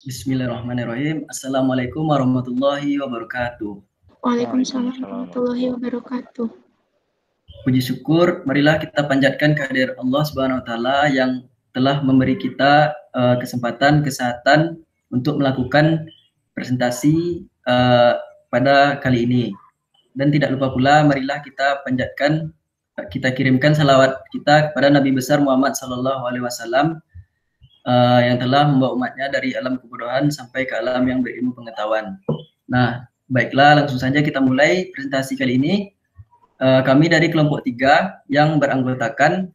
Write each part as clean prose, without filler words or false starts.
Bismillahirrahmanirrahim. Assalamualaikum warahmatullahi wabarakatuh. Waalaikumsalam Waalaikumsalam warahmatullahi wabarakatuh. Puji syukur, marilah kita panjatkan kehadirat Allah Subhanahu wa taala yang telah memberi kita kesempatan, kesehatan untuk melakukan presentasi pada kali ini. Dan tidak lupa pula, marilah kita panjatkan, kita kirimkan salawat kita kepada Nabi besar Muhammad Sallallahu Alaihi Wasallam yang telah membawa umatnya dari alam kebodohan sampai ke alam yang berilmu pengetahuan. Nah, baiklah, langsung saja kita mulai presentasi kali ini. Kami dari kelompok 3 yang beranggotakan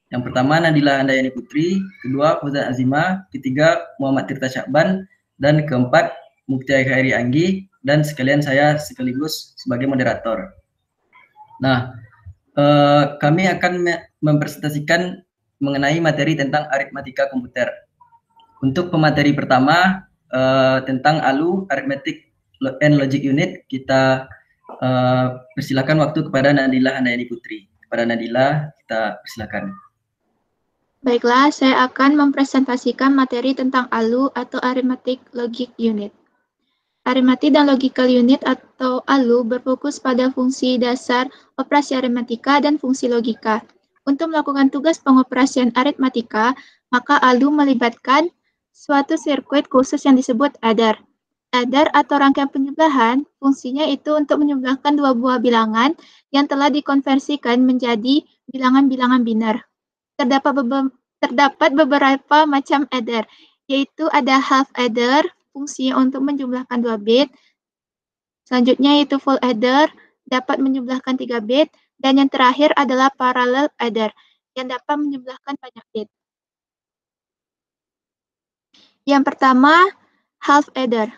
yang pertama Nadila Handayani Putri, kedua Fauzan Azima, ketiga Muhammad Tirta Syakban, dan keempat Muktia Khairi Anggi, dan sekalian saya sekaligus sebagai moderator. Nah, kami akan mempresentasikan mengenai materi tentang aritmatika komputer. Untuk pemateri pertama tentang ALU, Arithmetic and Logic Unit, kita persilakan waktu kepada Nadila Handayani Putri. Kepada Nadila, kita persilakan. Baiklah, saya akan mempresentasikan materi tentang ALU atau Arithmetic Logic Unit. Arithmetic dan Logical Unit atau ALU berfokus pada fungsi dasar operasi aritmatika dan fungsi logika. Untuk melakukan tugas pengoperasian aritmatika, maka ALU melibatkan suatu sirkuit khusus yang disebut adder. Adder atau rangkaian penjumlahan, fungsinya itu untuk menjumlahkan dua buah bilangan yang telah dikonversikan menjadi bilangan-bilangan biner. Terdapat beberapa macam adder, yaitu ada half adder, fungsinya untuk menjumlahkan 2 bit. Selanjutnya yaitu full adder, dapat menjumlahkan 3 bit. Dan yang terakhir adalah parallel adder, yang dapat menjumlahkan banyak bit. Yang pertama, half adder.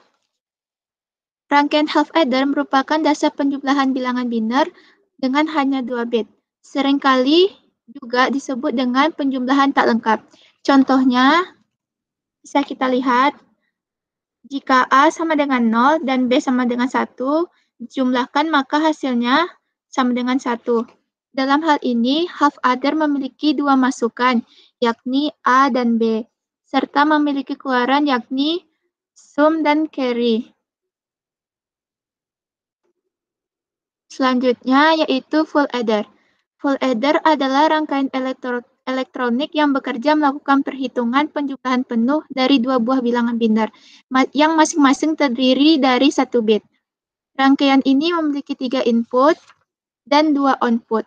Rangkaian half adder merupakan dasar penjumlahan bilangan biner dengan hanya 2 bit. Seringkali juga disebut dengan penjumlahan tak lengkap. Contohnya, bisa kita lihat, jika A sama dengan 0 dan B sama dengan 1, dijumlahkan maka hasilnya sama dengan 1. Dalam hal ini, half adder memiliki dua masukan, yakni A dan B, serta memiliki keluaran yakni sum dan carry. Selanjutnya yaitu full adder. Full adder adalah rangkaian elektronik yang bekerja melakukan perhitungan penjumlahan penuh dari dua buah bilangan biner, yang masing-masing terdiri dari 1 bit. Rangkaian ini memiliki 3 input dan 2 output.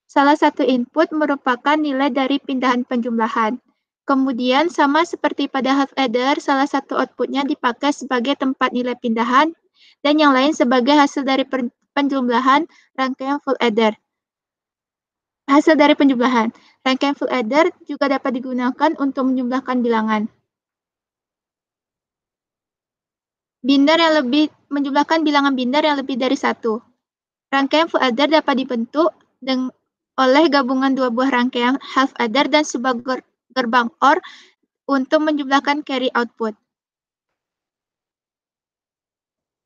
Salah satu input merupakan nilai dari pindahan penjumlahan. Kemudian sama seperti pada half adder, salah satu outputnya dipakai sebagai tempat nilai pindahan dan yang lain sebagai hasil dari penjumlahan rangkaian full adder. Hasil dari penjumlahan. Rangkaian full adder juga dapat digunakan untuk menjumlahkan bilangan. Menjumlahkan bilangan biner yang lebih dari 1. Rangkaian full adder dapat dibentuk oleh gabungan dua buah rangkaian half adder dan sebuah gerbang OR untuk menjumlahkan carry output.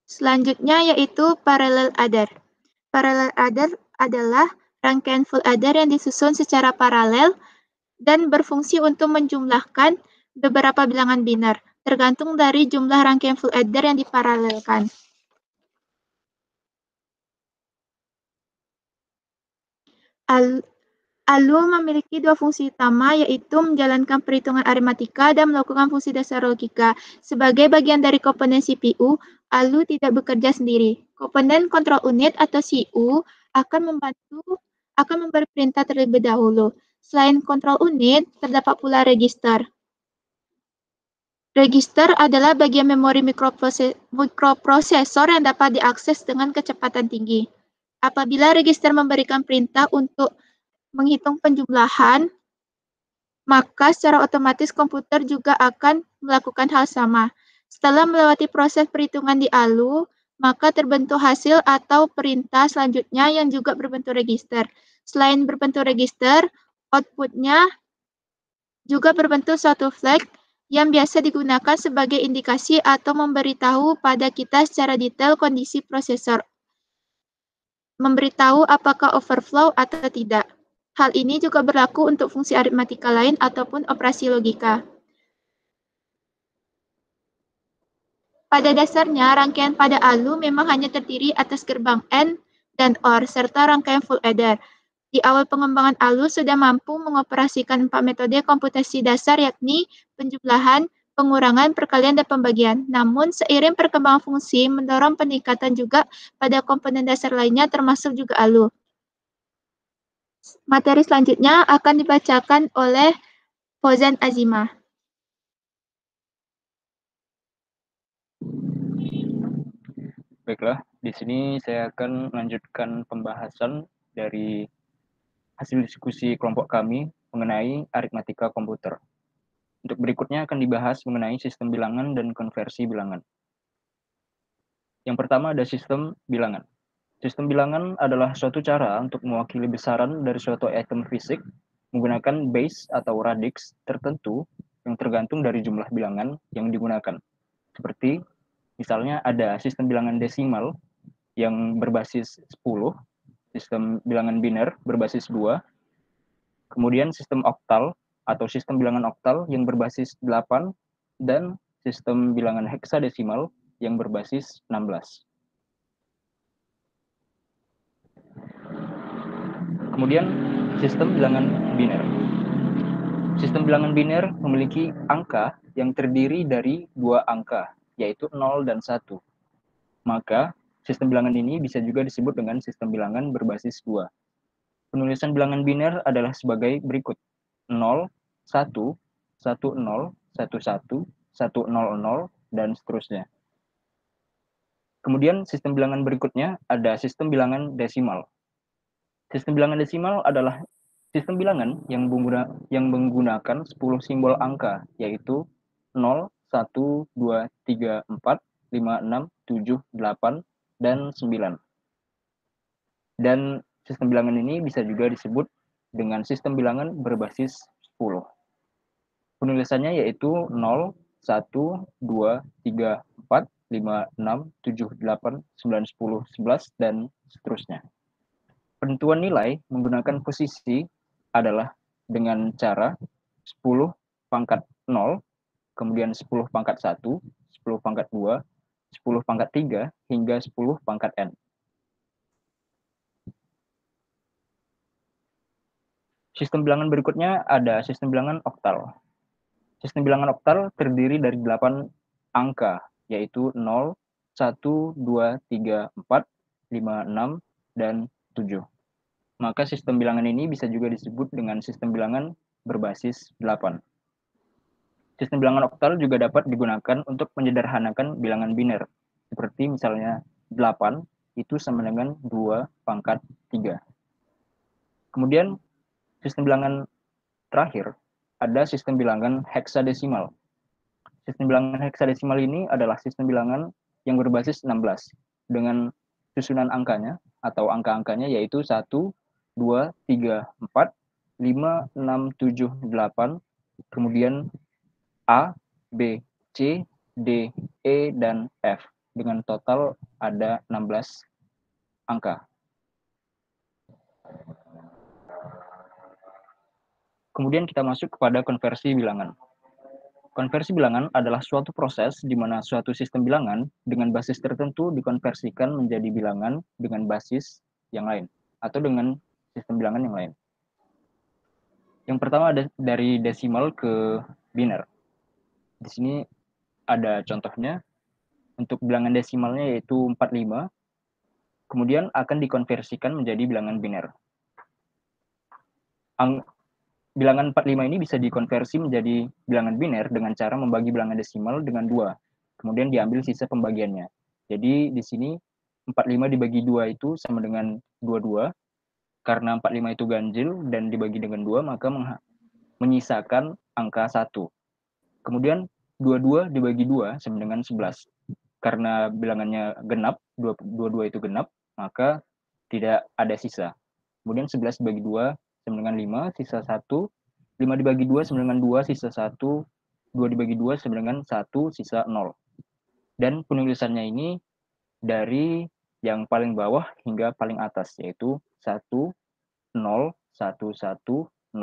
Selanjutnya yaitu parallel adder. Parallel adder adalah rangkaian full adder yang disusun secara paralel dan berfungsi untuk menjumlahkan beberapa bilangan biner, tergantung dari jumlah rangkaian full adder yang diparalelkan. ALU memiliki dua fungsi utama, yaitu menjalankan perhitungan aritmatika dan melakukan fungsi dasar logika. Sebagai bagian dari komponen CPU, ALU tidak bekerja sendiri. Komponen kontrol unit atau CU akan memberi perintah terlebih dahulu. Selain kontrol unit, terdapat pula register. Register adalah bagian memori mikroprosesor yang dapat diakses dengan kecepatan tinggi. Apabila register memberikan perintah untuk menghitung penjumlahan, maka secara otomatis komputer juga akan melakukan hal sama. Setelah melewati proses perhitungan di ALU, maka terbentuk hasil atau perintah selanjutnya yang juga berbentuk register. Selain berbentuk register, outputnya juga berbentuk suatu flag yang biasa digunakan sebagai indikasi atau memberitahu pada kita secara detail kondisi prosesor, memberitahu apakah overflow atau tidak. Hal ini juga berlaku untuk fungsi aritmatika lain ataupun operasi logika. Pada dasarnya, rangkaian pada ALU memang hanya terdiri atas gerbang AND dan OR, serta rangkaian full adder. Di awal pengembangan ALU sudah mampu mengoperasikan 4 metode komputasi dasar, yakni penjumlahan, pengurangan, perkalian, dan pembagian. Namun, seiring perkembangan fungsi mendorong peningkatan juga pada komponen dasar lainnya termasuk juga ALU. Materi selanjutnya akan dibacakan oleh Fauzan Azimah. Baiklah, di sini saya akan melanjutkan pembahasan dari hasil diskusi kelompok kami mengenai aritmatika komputer. Untuk berikutnya akan dibahas mengenai sistem bilangan dan konversi bilangan. Yang pertama ada sistem bilangan. Sistem bilangan adalah suatu cara untuk mewakili besaran dari suatu item fisik menggunakan base atau radix tertentu yang tergantung dari jumlah bilangan yang digunakan. Seperti misalnya ada sistem bilangan desimal yang berbasis 10, sistem bilangan biner berbasis 2, kemudian sistem oktal atau sistem bilangan oktal yang berbasis 8, dan sistem bilangan heksadesimal yang berbasis 16. Kemudian sistem bilangan biner. Sistem bilangan biner memiliki angka yang terdiri dari dua angka, yaitu 0 dan 1. Maka sistem bilangan ini bisa juga disebut dengan sistem bilangan berbasis 2. Penulisan bilangan biner adalah sebagai berikut: 0, 1, 10, 11, 100, dan seterusnya. Kemudian sistem bilangan berikutnya ada sistem bilangan desimal. Sistem bilangan desimal adalah sistem bilangan yang menggunakan 10 simbol angka, yaitu 0, 1, 2, 3, 4, 5, 6, 7, 8, dan 9. Dan sistem bilangan ini bisa juga disebut dengan sistem bilangan berbasis 10. Penulisannya yaitu 0, 1, 2, 3, 4, 5, 6, 7, 8, 9, 10, 11, dan seterusnya. Penentuan nilai menggunakan posisi adalah dengan cara 10 pangkat 0, kemudian 10 pangkat 1, 10 pangkat 2, 10 pangkat 3, hingga 10 pangkat n. Sistem bilangan berikutnya ada sistem bilangan oktal. Sistem bilangan oktal terdiri dari 8 angka, yaitu 0, 1, 2, 3, 4, 5, 6, dan 7. Maka sistem bilangan ini bisa juga disebut dengan sistem bilangan berbasis 8. Sistem bilangan oktal juga dapat digunakan untuk menyederhanakan bilangan biner, seperti misalnya 8 itu sama dengan 2 pangkat 3. Kemudian sistem bilangan terakhir ada sistem bilangan heksadesimal. Sistem bilangan heksadesimal ini adalah sistem bilangan yang berbasis 16 dengan susunan angkanya atau angka-angkanya yaitu 1, 2, 3, 4, 5, 6, 7, 8, kemudian A, B, C, D, E, dan F dengan total ada 16 angka. Kemudian kita masuk kepada konversi bilangan. Konversi bilangan adalah suatu proses di mana suatu sistem bilangan dengan basis tertentu dikonversikan menjadi bilangan dengan basis yang lain atau dengan sistem bilangan yang lain. Yang pertama ada dari desimal ke biner. Di sini ada contohnya. Untuk bilangan desimalnya yaitu 45, kemudian akan dikonversikan menjadi bilangan biner. Bilangan 45 ini bisa dikonversi menjadi bilangan biner dengan cara membagi bilangan desimal dengan 2. Kemudian diambil sisa pembagiannya. Jadi di sini 45 dibagi 2 itu sama dengan 22. Karena 45 itu ganjil dan dibagi dengan 2, maka menyisakan angka 1. Kemudian 22 dibagi 2 sama dengan 11. Karena bilangannya genap, 22 itu genap, maka tidak ada sisa. Kemudian 11 dibagi 2 sama dengan 5, sisa 1. 5 dibagi 2 sama dengan 2, sisa 1. 2 dibagi 2 sama dengan 1, sisa 0. Dan penulisannya ini dari yang paling bawah hingga paling atas, yaitu 1, 0, 1101.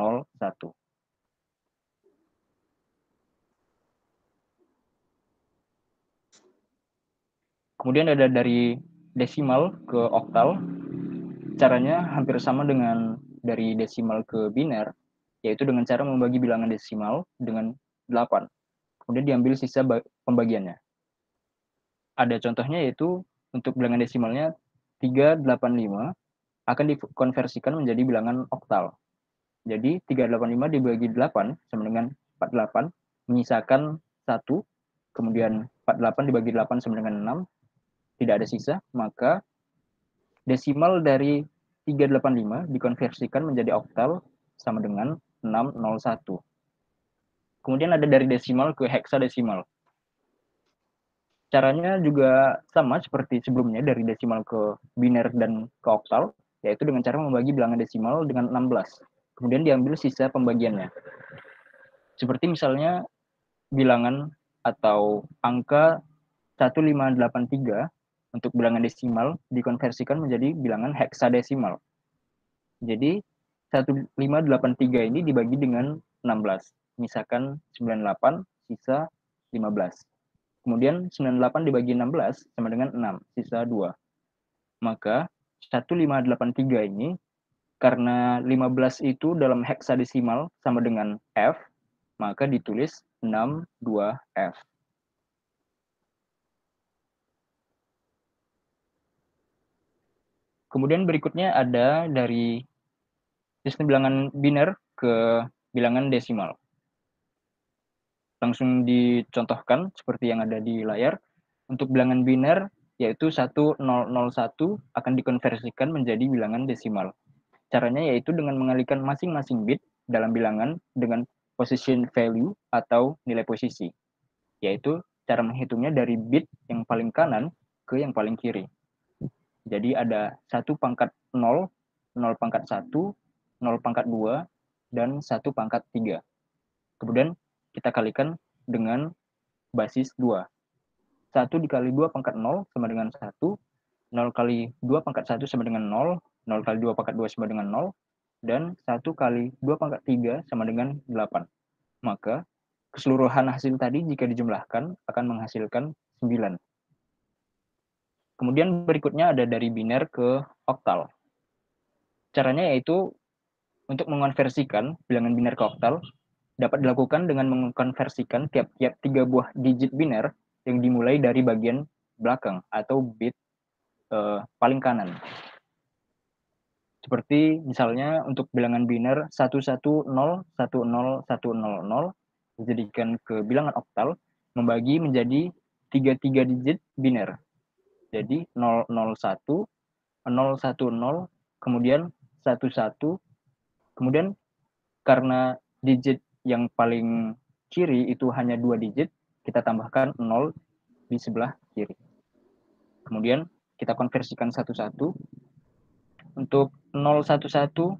Kemudian ada dari desimal ke oktal. Caranya hampir sama dengan dari desimal ke biner, yaitu dengan cara membagi bilangan desimal dengan 8. Kemudian diambil sisa pembagiannya. Ada contohnya yaitu untuk bilangan desimalnya 385 akan dikonversikan menjadi bilangan oktal. Jadi 385 dibagi 8 sama dengan 48, menyisakan 1, kemudian 48 dibagi 8 sama dengan 6, tidak ada sisa, maka desimal dari 385 dikonversikan menjadi oktal sama dengan 601. Kemudian ada dari desimal ke heksadesimal. Caranya juga sama seperti sebelumnya dari desimal ke biner dan ke oktal, yaitu dengan cara membagi bilangan desimal dengan 16. Kemudian diambil sisa pembagiannya. Seperti misalnya bilangan atau angka 1583 untuk bilangan desimal dikonversikan menjadi bilangan heksadesimal. Jadi 1583 ini dibagi dengan 16. Misalkan 98, sisa 15. Kemudian 98 dibagi 16 sama dengan 6, sisa 2. Maka 1583 ini karena 15 itu dalam heksadesimal sama dengan F, maka ditulis 62F. Kemudian berikutnya ada dari sistem bilangan biner ke bilangan desimal. Langsung dicontohkan seperti yang ada di layar. Untuk bilangan biner, yaitu 1001 akan dikonversikan menjadi bilangan desimal. Caranya yaitu dengan mengalihkan masing-masing bit dalam bilangan dengan position value atau nilai posisi. Yaitu cara menghitungnya dari bit yang paling kanan ke yang paling kiri. Jadi ada 1 pangkat 0, 0 pangkat 1, 0 pangkat 2, dan 1 pangkat 3. Kemudian kita kalikan dengan basis 2. 1 dikali 2 pangkat 0 sama dengan 1, 0 kali 2 pangkat 1 sama dengan 0, 0 kali 2 pangkat 2 sama dengan 0, dan 1 kali 2 pangkat 3 sama dengan 8. Maka keseluruhan hasil tadi jika dijumlahkan akan menghasilkan 9. Kemudian berikutnya ada dari biner ke oktal. Caranya yaitu untuk mengonversikan bilangan biner ke oktal dapat dilakukan dengan mengkonversikan tiap-tiap 3 buah digit biner yang dimulai dari bagian belakang atau bit paling kanan. Seperti misalnya untuk bilangan biner 110101000 dijadikan ke bilangan oktal membagi menjadi 3 digit biner. Jadi 001, 010, kemudian 11, kemudian karena digit yang paling kiri itu hanya 2 digit, kita tambahkan 0 di sebelah kiri. Kemudian kita konversikan satu-satu. Untuk 011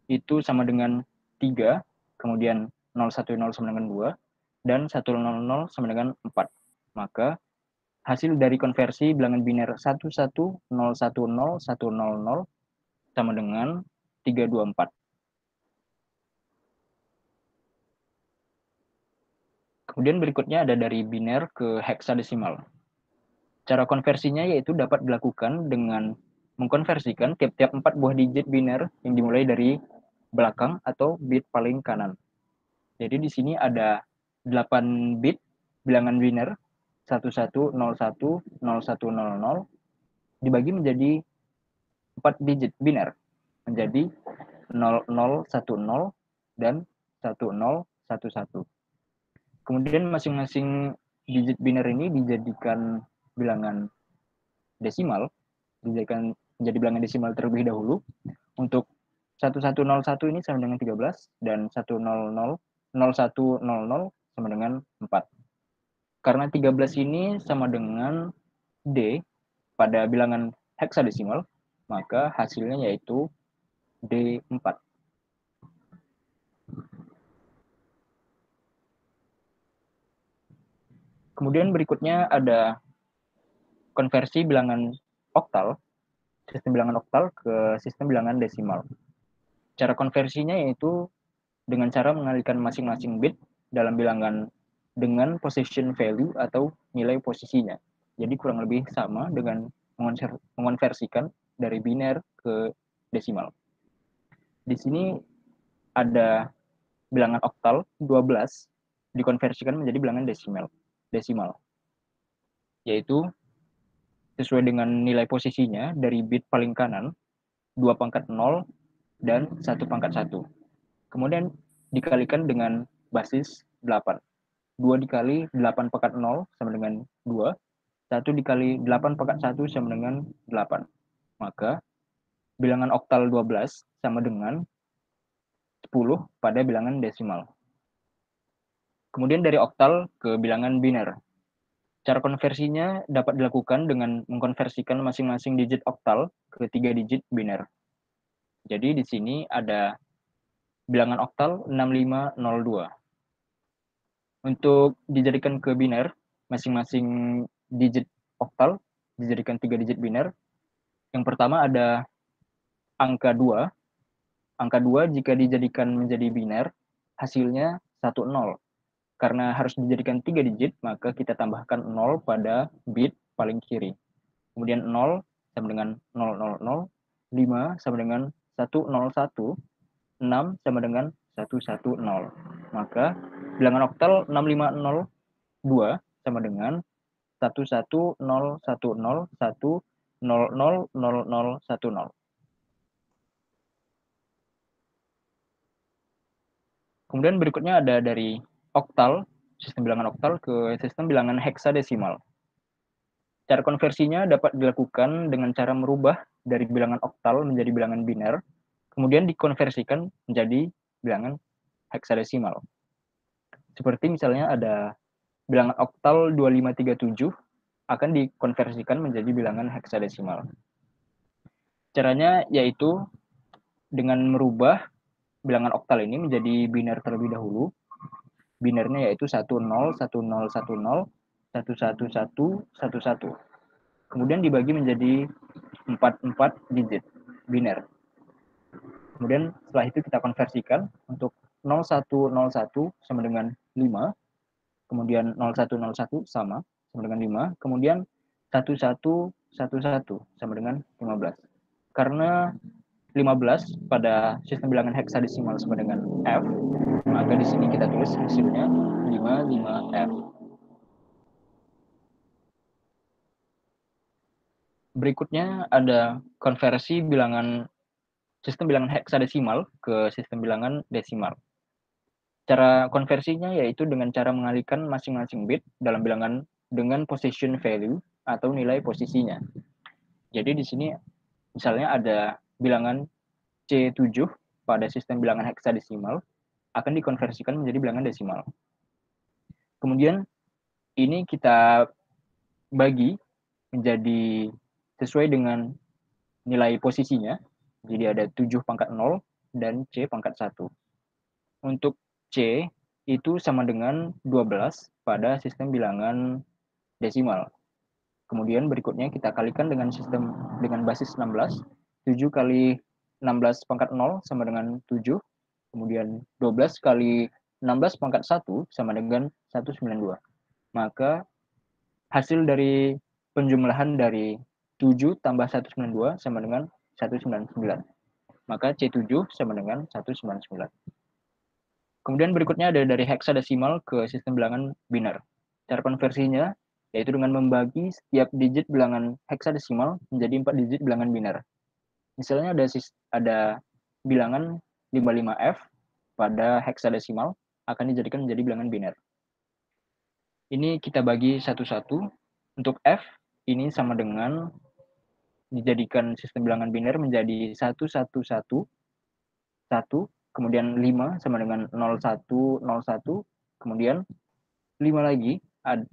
itu sama dengan 3, kemudian 010 sama dengan 2, dan 100 sama dengan 4. Maka hasil dari konversi bilangan biner 110101000 sama dengan 324. Kemudian berikutnya ada dari biner ke heksadesimal. Cara konversinya yaitu dapat dilakukan dengan mengkonversikan tiap-tiap 4 buah digit biner yang dimulai dari belakang atau bit paling kanan. Jadi di sini ada 8 bit bilangan biner 11010100 dibagi menjadi 4 digit biner menjadi 0010 dan 1011. Kemudian masing-masing digit biner ini dijadikan bilangan desimal, dijadikan menjadi bilangan desimal terlebih dahulu. Untuk 1101 ini sama dengan 13 dan 0100 sama dengan 4. Karena 13 ini sama dengan D pada bilangan heksadesimal, maka hasilnya yaitu D4. Kemudian berikutnya ada konversi bilangan oktal, sistem bilangan oktal ke sistem bilangan desimal. Cara konversinya yaitu dengan cara mengalihkan masing-masing bit dalam bilangan dengan position value atau nilai posisinya. Jadi kurang lebih sama dengan mengonversikan dari biner ke desimal. Di sini ada bilangan oktal 12 dikonversikan menjadi bilangan desimal. Yaitu sesuai dengan nilai posisinya dari bit paling kanan 2 pangkat 0 dan 1 pangkat 1. Kemudian dikalikan dengan basis 8. 2 dikali 8 pangkat 0 sama dengan 2. 1 dikali 8 pangkat 1 sama dengan 8. Maka bilangan oktal 12 sama dengan 10 pada bilangan desimal. Kemudian dari oktal ke bilangan biner. Cara konversinya dapat dilakukan dengan mengkonversikan masing-masing digit oktal ke 3 digit biner. Jadi di sini ada bilangan oktal 6502. Untuk dijadikan ke biner, masing-masing digit oktal dijadikan 3 digit biner. Yang pertama ada angka 2. Angka 2 jika dijadikan menjadi biner, hasilnya 10. Karena harus dijadikan 3 digit, maka kita tambahkan 0 pada bit paling kiri. Kemudian 0 sama dengan 000, 5 sama dengan 101, 6 sama dengan 110. Maka bilangan oktal 6502 sama dengan 11010100010. Kemudian berikutnya ada dari oktal, sistem bilangan oktal ke sistem bilangan heksadesimal. Cara konversinya dapat dilakukan dengan cara merubah dari bilangan oktal menjadi bilangan biner, kemudian dikonversikan menjadi bilangan heksadesimal. Seperti misalnya ada bilangan oktal 2537 akan dikonversikan menjadi bilangan heksadesimal. Caranya yaitu dengan merubah bilangan oktal ini menjadi biner terlebih dahulu. Binernya yaitu 101010 11111. Kemudian dibagi menjadi 4 digit biner. Kemudian setelah itu kita konversikan untuk 0101 sama dengan 5, kemudian 0101 sama dengan 5, kemudian 1111 sama dengan 15. Karena 15 pada sistem bilangan heksadesimal sama dengan F, maka di sini kita tulis hasilnya 55F. Berikutnya ada konversi sistem bilangan heksadesimal ke sistem bilangan desimal. Cara konversinya yaitu dengan cara mengalihkan masing-masing bit dalam bilangan dengan position value atau nilai posisinya. Jadi di sini misalnya ada bilangan C7 pada sistem bilangan heksadesimal akan dikonversikan menjadi bilangan desimal. Kemudian ini kita bagi menjadi sesuai dengan nilai posisinya. Jadi ada 7 pangkat 0 dan C pangkat 1. Untuk C itu sama dengan 12 pada sistem bilangan desimal. Kemudian berikutnya kita kalikan dengan basis 16. 7 kali 16 pangkat 0 sama dengan 7. Kemudian 12 kali 16 pangkat 1 sama dengan 192. Maka hasil dari penjumlahan dari 7 tambah 192 sama dengan 199. Maka C7 sama dengan 199. Kemudian berikutnya ada dari heksadesimal ke sistem bilangan biner. Cara konversinya yaitu dengan membagi setiap digit bilangan heksadesimal menjadi 4 digit bilangan biner. Misalnya ada bilangan 55F pada heksadesimal akan dijadikan menjadi bilangan biner. Ini kita bagi satu-satu. Untuk F ini sama dengan dijadikan sistem bilangan biner menjadi 111 1, kemudian 5 sama dengan 0101, kemudian 5 lagi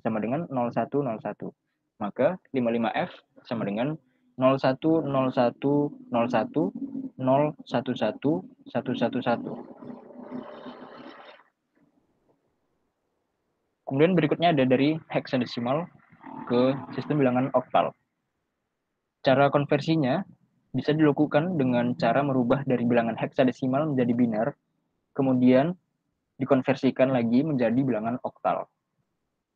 sama dengan 0101. Maka 55F sama dengan 010101 011 111. Kemudian berikutnya ada dari heksadesimal ke sistem bilangan oktal. Cara konversinya bisa dilakukan dengan cara merubah dari bilangan heksadesimal menjadi biner, kemudian dikonversikan lagi menjadi bilangan oktal.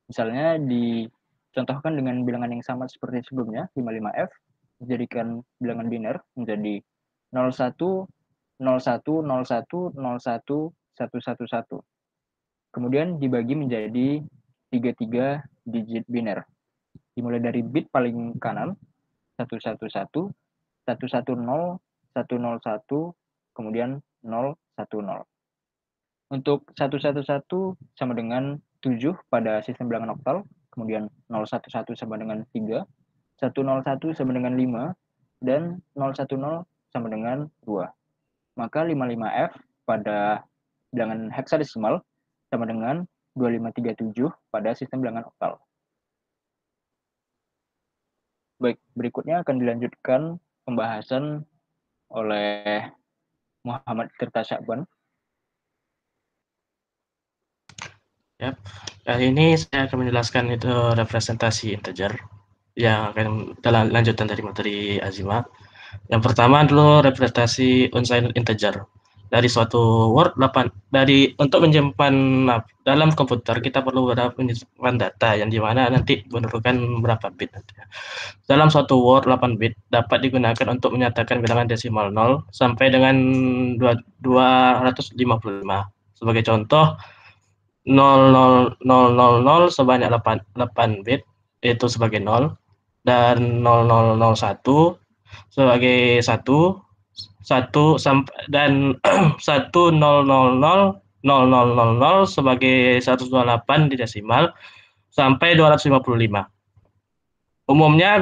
Misalnya dicontohkan dengan bilangan yang sama seperti sebelumnya, 55F, dijadikan bilangan biner menjadi 01, 01, 01, 01, 111. Kemudian dibagi menjadi 33 digit biner. Dimulai dari bit paling kanan, 111, 110, 101, kemudian 010. Untuk 111 sama dengan 7 pada sistem bilangan oktal, kemudian 011 sama dengan 3, 101 sama dengan 5, dan 010 sama dengan 2. Maka 55F pada bilangan heksadesimal sama dengan 2537 pada sistem bilangan oktal. Baik, berikutnya akan dilanjutkan pembahasan oleh Muhammad Tirta Syakban. Yap. Kali ini saya akan menjelaskan itu representasi integer yang akan dalam lanjutan dari materi Azima. Yang pertama dulu representasi unsigned integer. Dari suatu word 8 untuk menyimpan dalam komputer kita perlu menyimpan data yang dimana nanti menentukan berapa bit. Dalam suatu word 8 bit dapat digunakan untuk menyatakan bilangan desimal 0 sampai dengan 255. Sebagai contoh 00000 sebanyak 8 bit itu sebagai 0 dan 0001 sebagai 1 dan 1000000 sebagai 128 di desimal sampai 255. Umumnya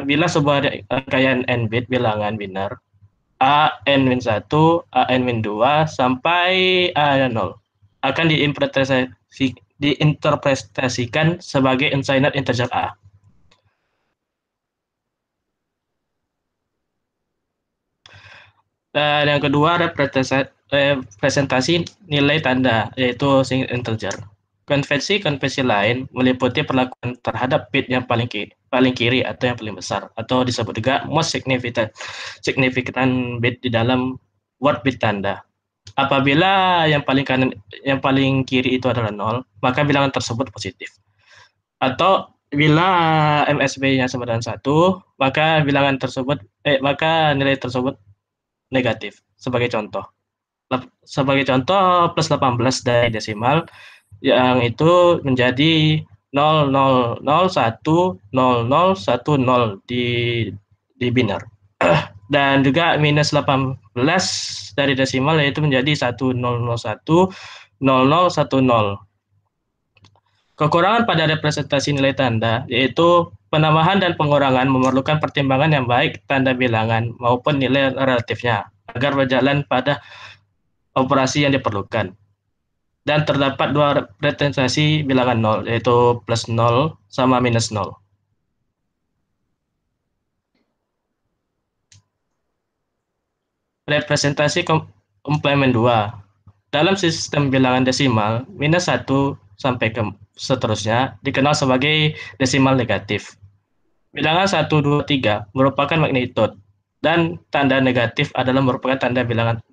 bila sebuah rangkaian n bit bilangan biner A n-1, A n-2 sampai A 0 akan diinterpretasikan sebagai unsigned integer A. Dan yang kedua representasi nilai tanda yaitu single integer. Konvensi lain meliputi perlakuan terhadap bit yang paling kiri atau yang paling besar atau disebut juga most significant bit di dalam word bit tanda. Apabila yang paling kiri itu adalah 0, maka bilangan tersebut positif. Atau bila MSB-nya sama dengan 1, maka maka nilai tersebut negatif. Sebagai contoh plus 18 dari desimal yang itu menjadi 00010010 di biner. Dan juga minus 18 dari desimal yaitu menjadi 10010010. Kekurangan pada representasi nilai tanda yaitu penambahan dan pengurangan memerlukan pertimbangan yang baik tanda bilangan maupun nilai relatifnya agar berjalan pada operasi yang diperlukan. Dan terdapat dua representasi bilangan 0 yaitu plus 0 sama minus 0. Representasi komplement 2. Dalam sistem bilangan desimal, minus 1 sampai ke seterusnya dikenal sebagai desimal negatif. Bilangan 1, 2, 3 merupakan magnitude dan tanda negatif adalah merupakan tanda bilangan.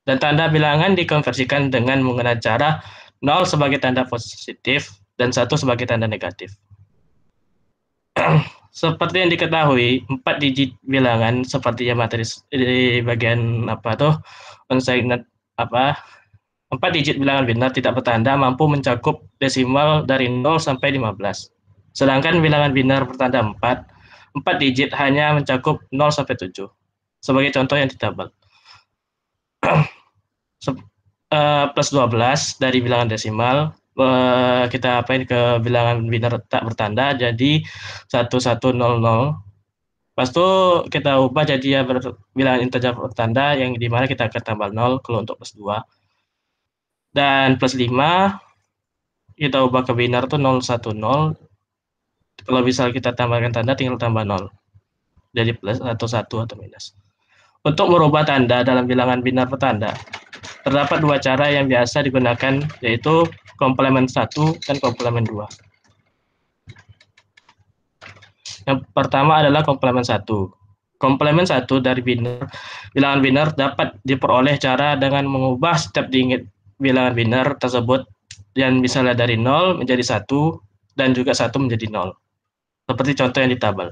Dan tanda bilangan dikonversikan dengan menggunakan cara 0 sebagai tanda positif dan 1 sebagai tanda negatif. Seperti yang diketahui, 4 digit bilangan seperti yang materi di bagian unsigned 4 digit bilangan biner tidak bertanda mampu mencakup desimal dari 0 sampai 15. Sedangkan bilangan biner bertanda 4 digit hanya mencakup 0 sampai 7. Sebagai contoh yang di tabel. Plus 12 dari bilangan desimal kita apain ke bilangan biner tak bertanda jadi 1100. Pas itu kita ubah jadi ya bilangan integer bertanda yang dimana kita akan tambah 0 kalau untuk plus 2. Dan plus 5 kita ubah ke biner tuh 010. Kalau bisa kita tambahkan tanda tinggal tambah 0. Jadi plus atau 1 atau minus. Untuk merubah tanda dalam bilangan biner bertanda, terdapat dua cara yang biasa digunakan yaitu komplement 1 dan komplement 2. Yang pertama adalah komplemen 1. Komplemen 1 dari bilangan biner dapat diperoleh cara dengan mengubah setiap bilangan biner tersebut yang misalnya dari 0 menjadi 1 dan juga 1 menjadi 0. Seperti contoh yang di tabel.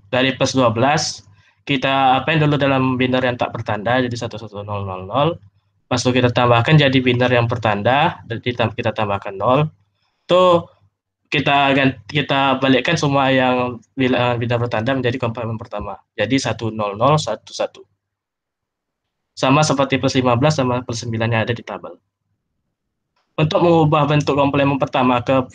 Dari plus 12, kita apain dulu dalam biner yang tak bertanda, jadi 11000. Pas itu kita tambahkan jadi biner yang bertanda, dan kita tambahkan 0. Tuh kita balikkan semua yang bilangan biner bertanda menjadi komplemen pertama. Jadi 10011. Sama seperti plus 15 sama plus 9 yang ada di tabel. Untuk mengubah bentuk komplemen pertama ke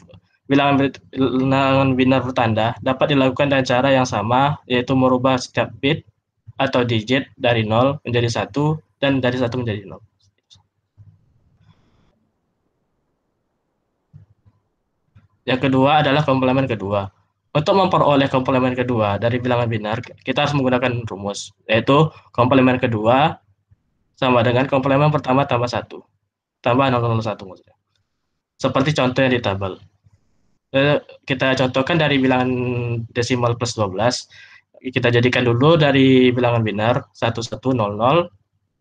bilangan biner bertanda dapat dilakukan dengan cara yang sama, yaitu merubah setiap bit atau digit dari 0 menjadi 1 dan dari 1 menjadi 0. Yang kedua adalah komplemen kedua. Untuk memperoleh komplemen kedua dari bilangan biner, kita harus menggunakan rumus, yaitu komplemen kedua sama dengan komplemen pertama tambah 1. Tambah 001 maksudnya. Seperti contoh yang di tabel. Kita contohkan dari bilangan desimal plus 12. Kita jadikan dulu dari bilangan biner 1100.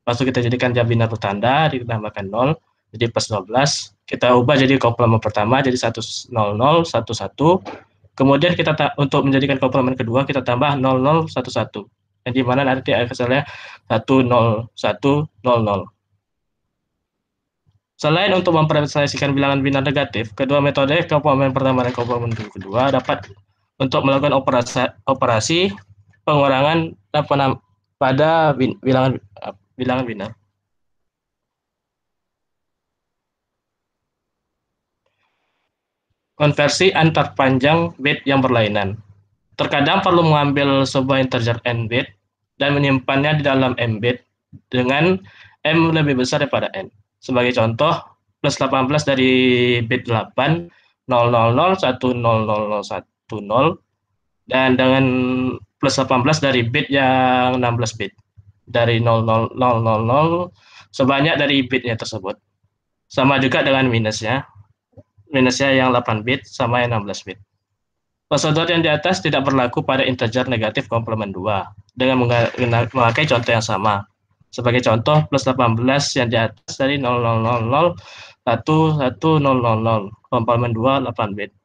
Lalu kita jadikan biner bertanda, ditambahkan 0, jadi plus 12. Kita ubah jadi komplemen pertama jadi 10011. Kemudian kita untuk menjadikan komplemen kedua kita tambah 0011. Yang dimana nanti hasilnya 10100. Selain untuk mempresentasikan bilangan biner negatif, kedua metode komplemen pertama dan komplemen kedua dapat untuk melakukan operasi pengurangan pada bilangan biner. Konversi antar panjang bit yang berlainan. Terkadang perlu mengambil sebuah integer n bit dan menyimpannya di dalam m bit dengan m lebih besar daripada n. Sebagai contoh, plus 18 dari bit 8, 000100010, dan dengan plus 18 dari bit yang 16 bit. Dari 00000 sebanyak dari bitnya tersebut. Sama juga dengan minusnya. Minusnya yang 8 bit sama yang 16 bit. Prosedur yang di atas tidak berlaku pada integer negatif komplemen 2 dengan memakai contoh yang sama. Sebagai contoh, plus 18 yang di atas dari 0000 1100 komplemen 2 8 bit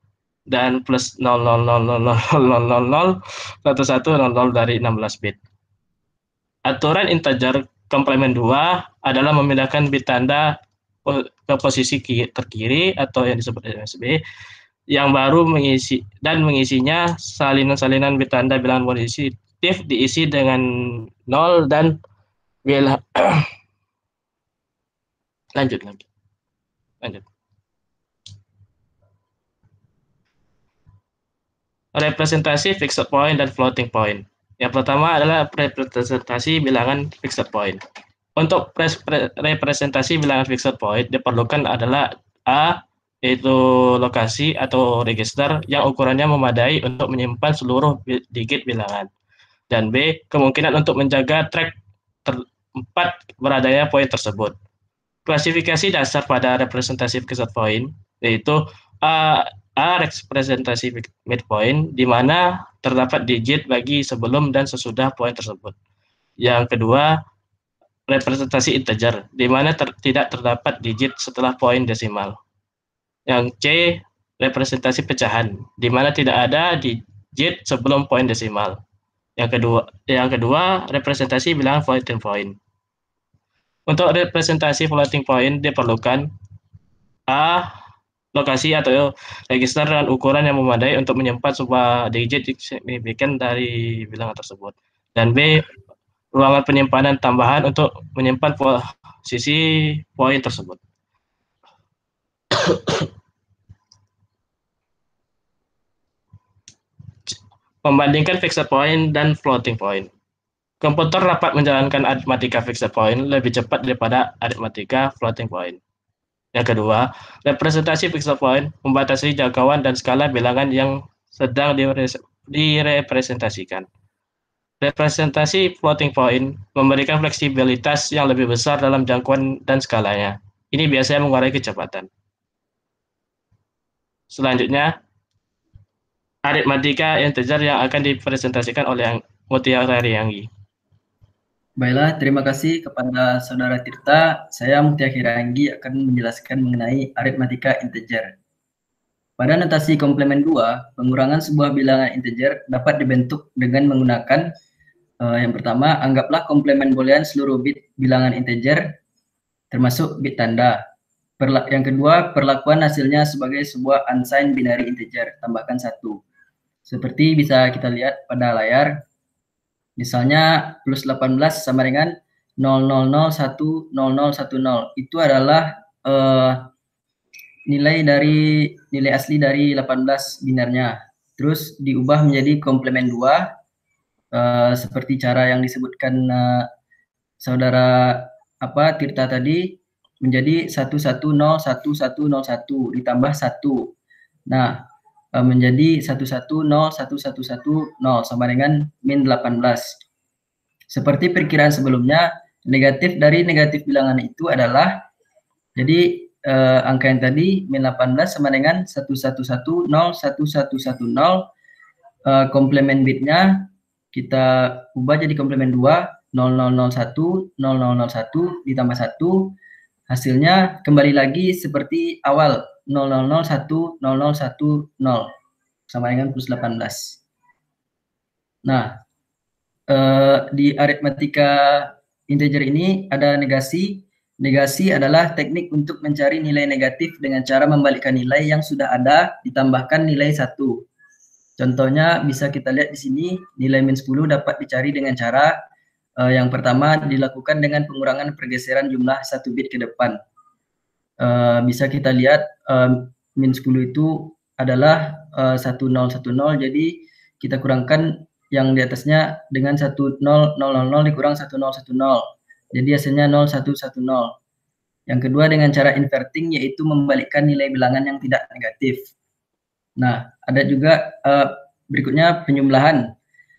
dan plus 0000 1100 dari 16 bit. Aturan integer komplemen 2 adalah memindahkan bit tanda ke posisi terkiri atau yang disebut MSB yang baru mengisinya salinan-salinan bit tanda bilangan positif diisi dengan 0 dan lanjut. Representasi fixed point dan floating point. Yang pertama adalah representasi bilangan fixed point. Untuk representasi bilangan fixed point diperlukan adalah A, yaitu lokasi atau register yang ukurannya memadai untuk menyimpan seluruh digit bilangan. Dan B, kemungkinan untuk menjaga track tempat beradanya poin tersebut. Klasifikasi dasar pada representasi fixed point yaitu A representasi midpoint, di mana terdapat digit bagi sebelum dan sesudah poin tersebut. Yang kedua, representasi integer, di mana tidak terdapat digit setelah poin desimal. Yang C, representasi pecahan, di mana tidak ada digit sebelum poin desimal. Yang kedua, representasi bilangan floating point. Untuk representasi floating point diperlukan A, lokasi atau register dengan ukuran yang memadai untuk menyimpan sebuah digit signifikan dari bilangan tersebut. Dan B, ruangan penyimpanan tambahan untuk menyimpan posisi poin tersebut. Membandingkan fixed point dan floating point. Komputer dapat menjalankan aritmatika fixed point lebih cepat daripada aritmatika floating point. Yang kedua, representasi fixed point membatasi jangkauan dan skala bilangan yang sedang direpresentasikan. Representasi floating point memberikan fleksibilitas yang lebih besar dalam jangkauan dan skalanya. Ini biasanya mengurangi kecepatan. Selanjutnya, aritmatika integer yang akan dipresentasikan oleh Mutiara Rianggi. Baiklah, terima kasih kepada Saudara Tirta. Saya Mutia Kiranggi akan menjelaskan mengenai aritmatika integer. Pada notasi komplemen 2, pengurangan sebuah bilangan integer dapat dibentuk dengan menggunakan yang pertama, anggaplah komplemen boolean seluruh bit bilangan integer termasuk bit tanda. Yang kedua, perlakuan hasilnya sebagai sebuah unsigned binary integer, tambahkan 1. Seperti bisa kita lihat pada layar, misalnya plus 18 sama dengan 00010010. Itu adalah nilai asli dari 18 binarnya. Terus diubah menjadi komplemen 2 seperti cara yang disebutkan Saudara Tirta tadi, menjadi 1101101 ditambah 1. Nah, menjadi 1101110 sama dengan min 18. Seperti perkiraan sebelumnya, negatif dari negatif bilangan itu adalah, jadi angka yang tadi min 18 sama dengan 1110110, komplemen bitnya kita ubah jadi komplemen 2, 0001 ditambah 1, hasilnya kembali lagi seperti awal 0001 sama dengan plus 18. Nah, di aritmatika integer ini ada negasi. Negasi adalah teknik untuk mencari nilai negatif dengan cara membalikkan nilai yang sudah ada ditambahkan nilai 1. Contohnya bisa kita lihat di sini, nilai min 10 dapat dicari dengan cara yang pertama dilakukan dengan pengurangan pergeseran jumlah 1 bit ke depan. Bisa kita lihat min 10 itu adalah 1010, jadi kita kurangkan yang di atasnya dengan 1000 dikurang 1010. Jadi hasilnya 0110. Yang kedua dengan cara inverting, yaitu membalikkan nilai bilangan yang tidak negatif. Nah, ada juga berikutnya penyumlahan.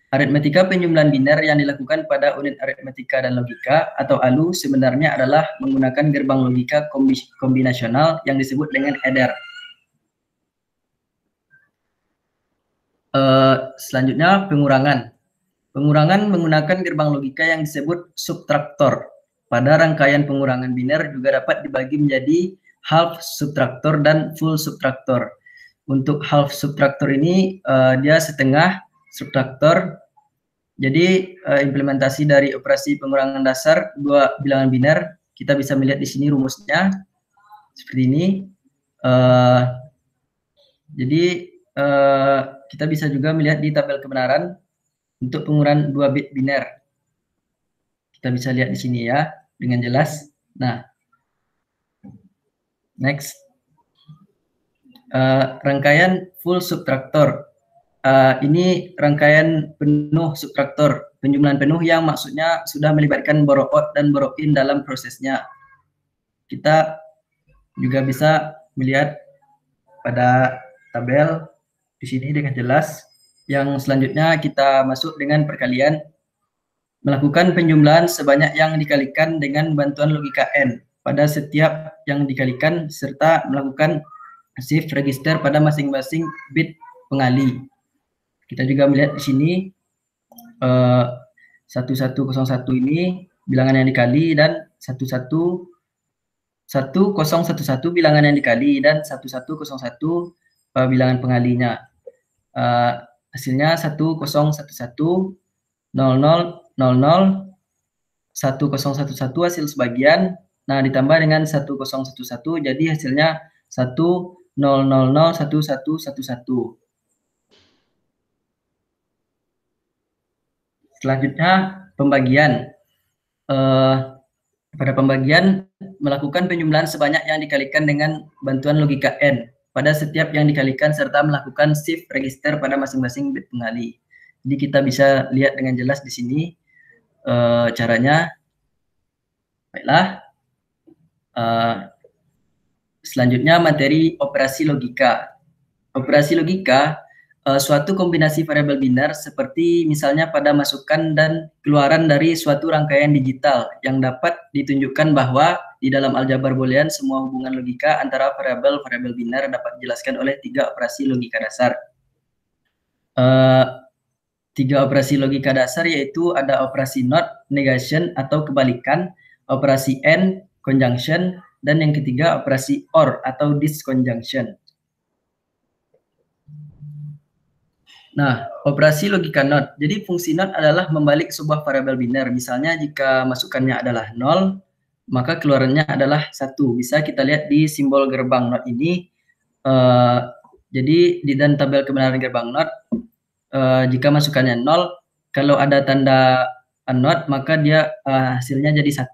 Aritmatika penyumlahan biner yang dilakukan pada unit aritmatika dan logika atau ALU sebenarnya adalah menggunakan gerbang logika kombinasional yang disebut dengan adder. Selanjutnya pengurangan. Pengurangan menggunakan gerbang logika yang disebut subtraktor. Pada rangkaian pengurangan biner juga dapat dibagi menjadi half subtraktor dan full subtraktor. Untuk half subtraktor ini dia setengah subtraktor. Jadi implementasi dari operasi pengurangan dasar dua bilangan biner, kita bisa melihat di sini rumusnya seperti ini. Jadi kita bisa juga melihat di tabel kebenaran untuk pengurangan 2 bit biner. Kita bisa lihat di sini ya dengan jelas. Nah, next. Rangkaian full subtraktor. Ini rangkaian penuh subtraktor, penjumlahan penuh yang maksudnya sudah melibatkan borrow out dan borrow in dalam prosesnya. Kita juga bisa melihat pada tabel di sini dengan jelas. Yang selanjutnya kita masuk dengan perkalian, melakukan penjumlahan sebanyak yang dikalikan dengan bantuan logika N pada setiap yang dikalikan serta melakukan shift register pada masing-masing bit pengali. Kita juga melihat di sini 1101 ini bilangan yang dikali dan 1011 bilangan yang dikali dan 1101 bilangan pengalinya. Hasilnya 1011 0000 1011 hasil sebagian. Nah, ditambah dengan 1011 jadi hasilnya 10001111. Selanjutnya pembagian. Pada pembagian melakukan penjumlahan sebanyak yang dikalikan dengan bantuan logika N pada setiap yang dikalikan serta melakukan shift register pada masing-masing bit pengali. Jadi kita bisa lihat dengan jelas di sini caranya. Baiklah. Selanjutnya materi operasi logika. Operasi logika suatu kombinasi variabel biner seperti misalnya pada masukan dan keluaran dari suatu rangkaian digital yang dapat ditunjukkan bahwa di dalam aljabar boolean semua hubungan logika antara variabel-variabel biner dapat dijelaskan oleh 3 operasi logika dasar. tiga operasi logika dasar, yaitu ada operasi not, negation atau kebalikan, operasi and, conjunction, dan yang ketiga operasi or atau disconjunction. Nah, operasi logika not. Jadi fungsi not adalah membalik sebuah variabel biner. Misalnya jika masukannya adalah 0, maka keluarannya adalah 1. Bisa kita lihat di simbol gerbang not ini. Jadi di dan tabel kebenaran gerbang not, jika masukannya 0, kalau ada tanda not, maka dia hasilnya jadi 1.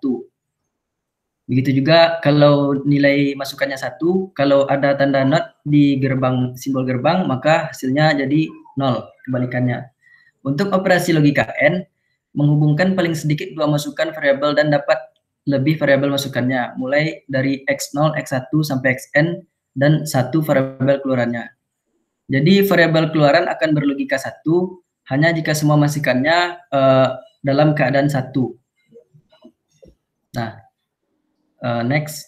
Begitu juga kalau nilai masukannya 1, kalau ada tanda not di gerbang simbol gerbang, maka hasilnya jadi 0, kebalikannya. Untuk operasi logika AND, menghubungkan paling sedikit dua masukan variabel dan dapat lebih variabel masukannya, mulai dari X0, X1 sampai Xn, dan satu variabel keluarannya. Jadi variabel keluaran akan berlogika 1 hanya jika semua masukannya dalam keadaan 1. Nah, next.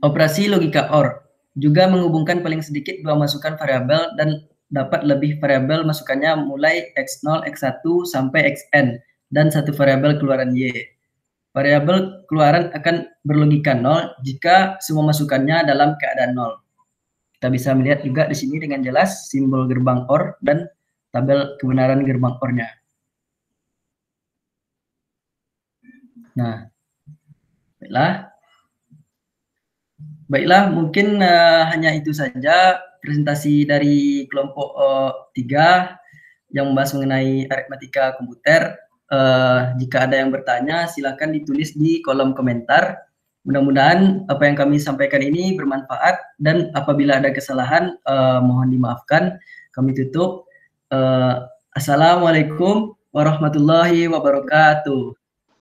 Operasi logika OR juga menghubungkan paling sedikit dua masukan variabel dan dapat lebih variabel masukannya mulai X0, X1 sampai Xn dan satu variabel keluaran Y. Variabel keluaran akan berlogika 0 jika semua masukannya dalam keadaan 0. Kita bisa melihat juga di sini dengan jelas simbol gerbang OR dan tabel kebenaran gerbang OR-nya. Nah, baiklah, mungkin hanya itu saja presentasi dari kelompok 3 yang membahas mengenai aritmatika komputer. Jika ada yang bertanya, silakan ditulis di kolom komentar. Mudah-mudahan apa yang kami sampaikan ini bermanfaat, dan apabila ada kesalahan mohon dimaafkan. Kami tutup. Assalamualaikum warahmatullahi wabarakatuh.